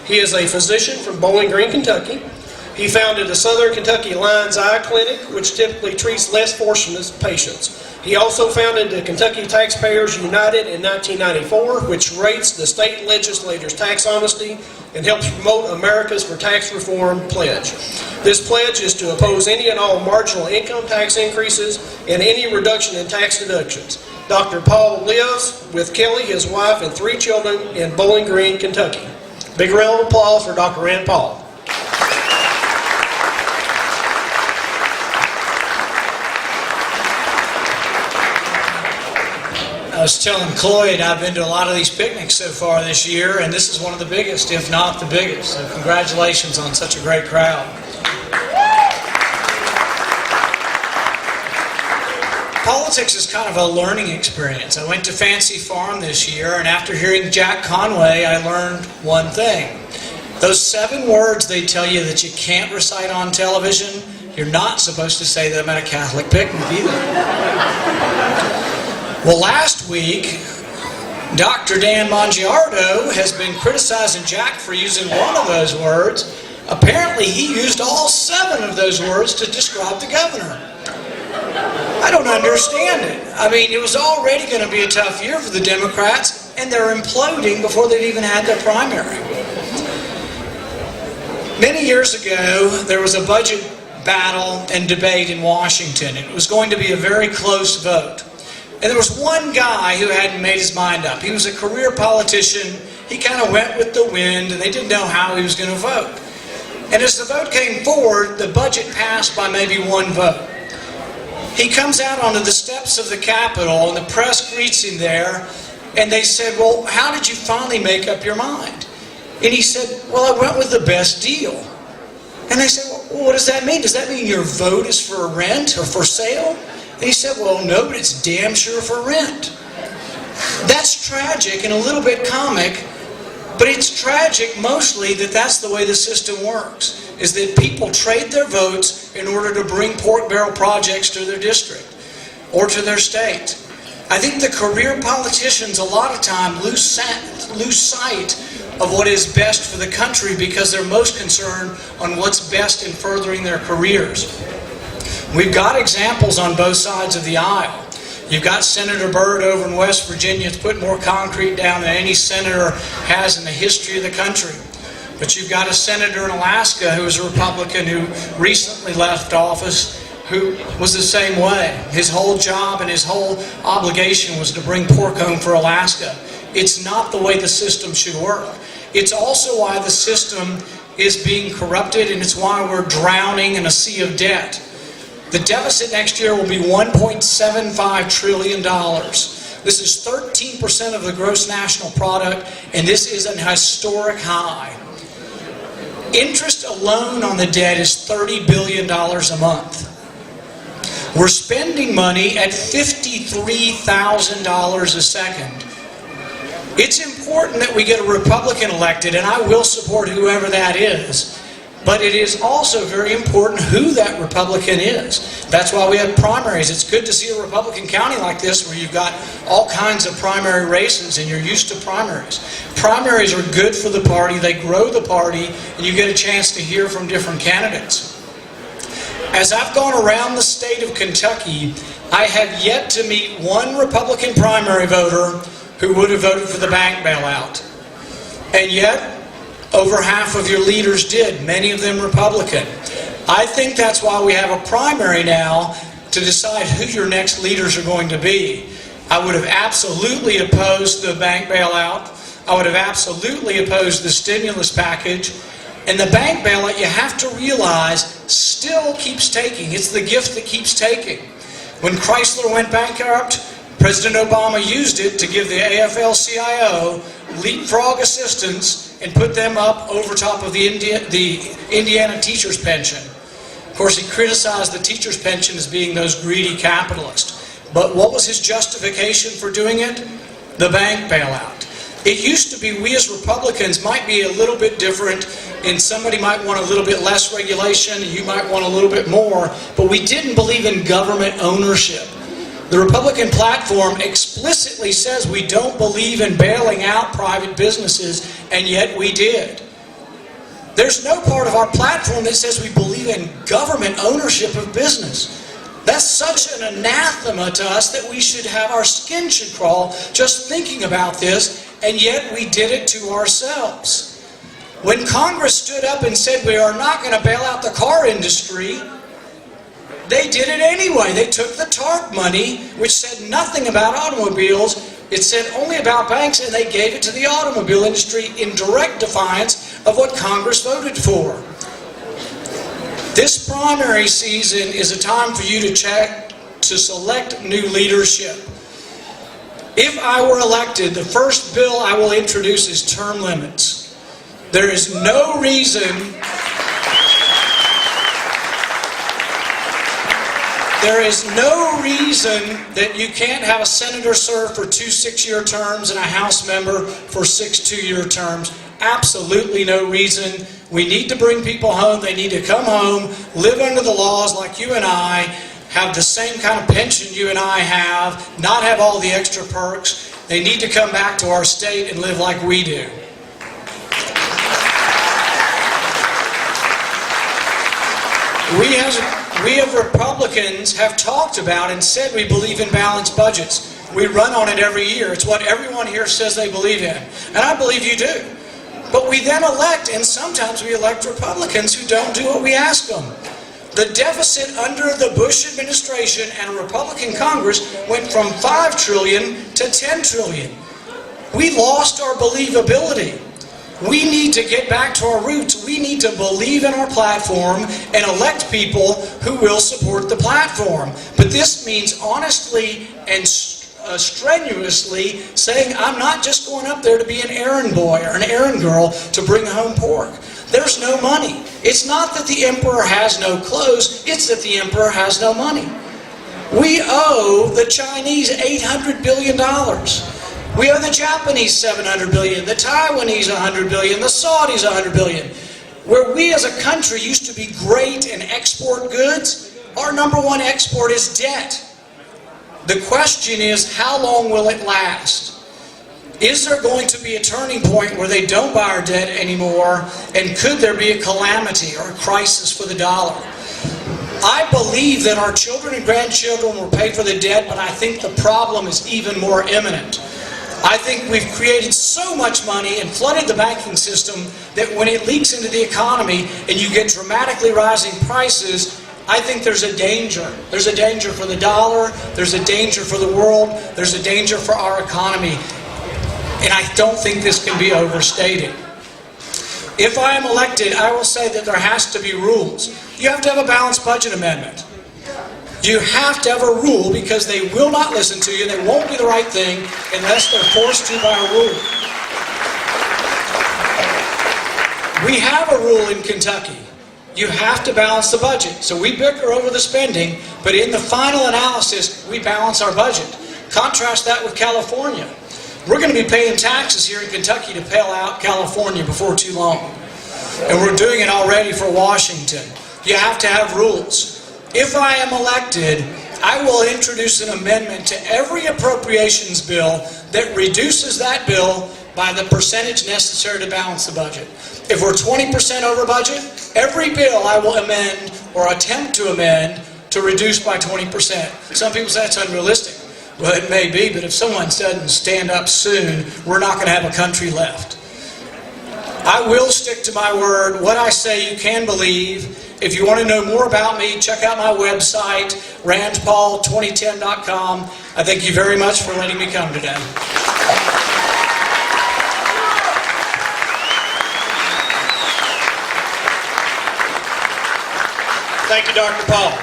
He is a physician from Bowling Green, Kentucky. He founded the Southern Kentucky Lions Eye Clinic, which typically treats less fortunate patients. He also founded the Kentucky Taxpayers United in 1994, which rates the state legislators' tax honesty and helps promote America's for Tax Reform pledge. This pledge is to oppose any and all marginal income tax increases and any reduction in tax deductions. Dr. Paul lives with Kelly, his wife, and 3 children in Bowling Green, Kentucky. Big round of applause for Dr. Rand Paul. I was telling Cloyd I've been to a lot of these picnics so far this year, and this is one of the biggest, if not the biggest. So congratulations on such a great crowd. Politics is kind of a learning experience. I went to Fancy Farm this year, and after hearing Jack Conway, I learned one thing. Those 7 words they tell you that you can't recite on television, you're not supposed to say them at a Catholic picnic either. Well, last week, Dr. Dan Mongiardo has been criticizing Jack for using one of those words. Apparently, he used all 7 of those words to describe the governor. I don't understand it. I mean, it was already going to be a tough year for the Democrats, and they're imploding before they've even had their primary. Many years ago, there was a budget battle and debate in Washington. It was going to be a very close vote. And there was one guy who hadn't made his mind up. He was a career politician. He kind of went with the wind, and they didn't know how he was going to vote. And as the vote came forward, the budget passed by maybe 1 vote. He comes out onto the steps of the Capitol, and the press greets him there, and they said, "Well, how did you finally make up your mind?" And he said, "Well, I went with the best deal." And they said, "Well, what does that mean? Does that mean your vote is for rent or for sale?" And he said, "Well, no, but it's damn sure for rent." That's tragic and a little bit comic, but it's tragic mostly that that's the way the system works, is that people trade their votes in order to bring pork barrel projects to their district or to their state. I think the career politicians a lot of time lose sight of what is best for the country because they're most concerned on what's best in furthering their careers. We've got examples on both sides of the aisle. You've got Senator Byrd over in West Virginia to put more concrete down than any senator has in the history of the country. But you've got a senator in Alaska who is a Republican who recently left office who was the same way. His whole job and his whole obligation was to bring pork home for Alaska. It's not the way the system should work. It's also why the system is being corrupted, and it's why we're drowning in a sea of debt. The deficit next year will be $1.75 trillion. This is 13% of the gross national product, and this is an historic high. Interest alone on the debt is $30 billion a month. We're spending money at $53,000 a second. It's important that we get a Republican elected, and I will support whoever that is. But it is also very important who that Republican is. That's why we have primaries. It's good to see a Republican county like this where you've got all kinds of primary races and you're used to primaries. Primaries are good for the party. They grow the party, and you get a chance to hear from different candidates. As I've gone around the state of Kentucky, I have yet to meet one Republican primary voter who would have voted for the bank bailout. And yet, over half of your leaders did, many of them Republican. I think that's why we have a primary now to decide who your next leaders are going to be. I would have absolutely opposed the bank bailout. I would have absolutely opposed the stimulus package. And the bank bailout, you have to realize, still keeps taking. It's the gift that keeps taking. When Chrysler went bankrupt, President Obama used it to give the AFL-CIO leapfrog assistance and put them up over top of the Indiana teacher's pension. Of course, he criticized the teacher's pension as being those greedy capitalists. But what was his justification for doing it? The bank bailout. It used to be we as Republicans might be a little bit different, and somebody might want a little bit less regulation, and you might want a little bit more, but we didn't believe in government ownership. The Republican platform explicitly says we don't believe in bailing out private businesses, and yet we did. There's no part of our platform that says we believe in government ownership of business. That's such an anathema to us that we should have our skin should crawl just thinking about this, and yet we did it to ourselves. When Congress stood up and said we are not going to bail out the car industry, they did it anyway. They took the TARP money, which said nothing about automobiles. It said only about banks, and they gave it to the automobile industry in direct defiance of what Congress voted for. This primary season is a time for you to select new leadership. If I were elected, the first bill I will introduce is term limits. There is no reason that you can't have a senator serve for 2 6-year terms and a House member for 6 2-year terms. Absolutely no reason. We need to bring people home. They need to come home, live under the laws like you and I, have the same kind of pension you and I have, not have all the extra perks. They need to come back to our state and live like we do. We as Republicans have talked about and said we believe in balanced budgets. We run on it every year. It's what everyone here says they believe in. And I believe you do. But we then elect, and sometimes we elect Republicans who don't do what we ask them. The deficit under the Bush administration and a Republican Congress went from $5 trillion to $10 trillion. We lost our believability. We need to get back to our roots. We need to believe in our platform and elect people who will support the platform. But this means honestly and strenuously saying, I'm not just going up there to be an errand boy or an errand girl to bring home pork. There's no money. It's not that the emperor has no clothes, it's that the emperor has no money. We owe the Chinese $800 billion. We owe the Japanese $700 billion, the Taiwanese $100 billion, the Saudis $100 billion. Where we as a country used to be great and export goods, our number one export is debt. The question is, how long will it last? Is there going to be a turning point where they don't buy our debt anymore, and could there be a calamity or a crisis for the dollar? I believe that our children and grandchildren will pay for the debt, but I think the problem is even more imminent. I think we've created so much money and flooded the banking system that when it leaks into the economy and you get dramatically rising prices, I think there's a danger. There's a danger for the dollar, there's a danger for the world, there's a danger for our economy. And I don't think this can be overstated. If I am elected, I will say that there has to be rules. You have to have a balanced budget amendment. You have to have a rule because they will not listen to you. They won't do the right thing unless they're forced to by a rule. We have a rule in Kentucky. You have to balance the budget. So we bicker over the spending, but in the final analysis, we balance our budget. Contrast that with California. We're going to be paying taxes here in Kentucky to bail out California before too long. And we're doing it already for Washington. You have to have rules. If I am elected, I will introduce an amendment to every appropriations bill that reduces that bill by the percentage necessary to balance the budget. If we're 20% over budget, every bill I will amend or attempt to amend to reduce by 20%. Some people say that's unrealistic. Well, it may be, but if someone doesn't stand up soon, we're not going to have a country left. I will stick to my word. What I say you can believe. If you want to know more about me, check out my website, randpaul2010.com. I thank you very much for letting me come today. Thank you, Dr. Paul.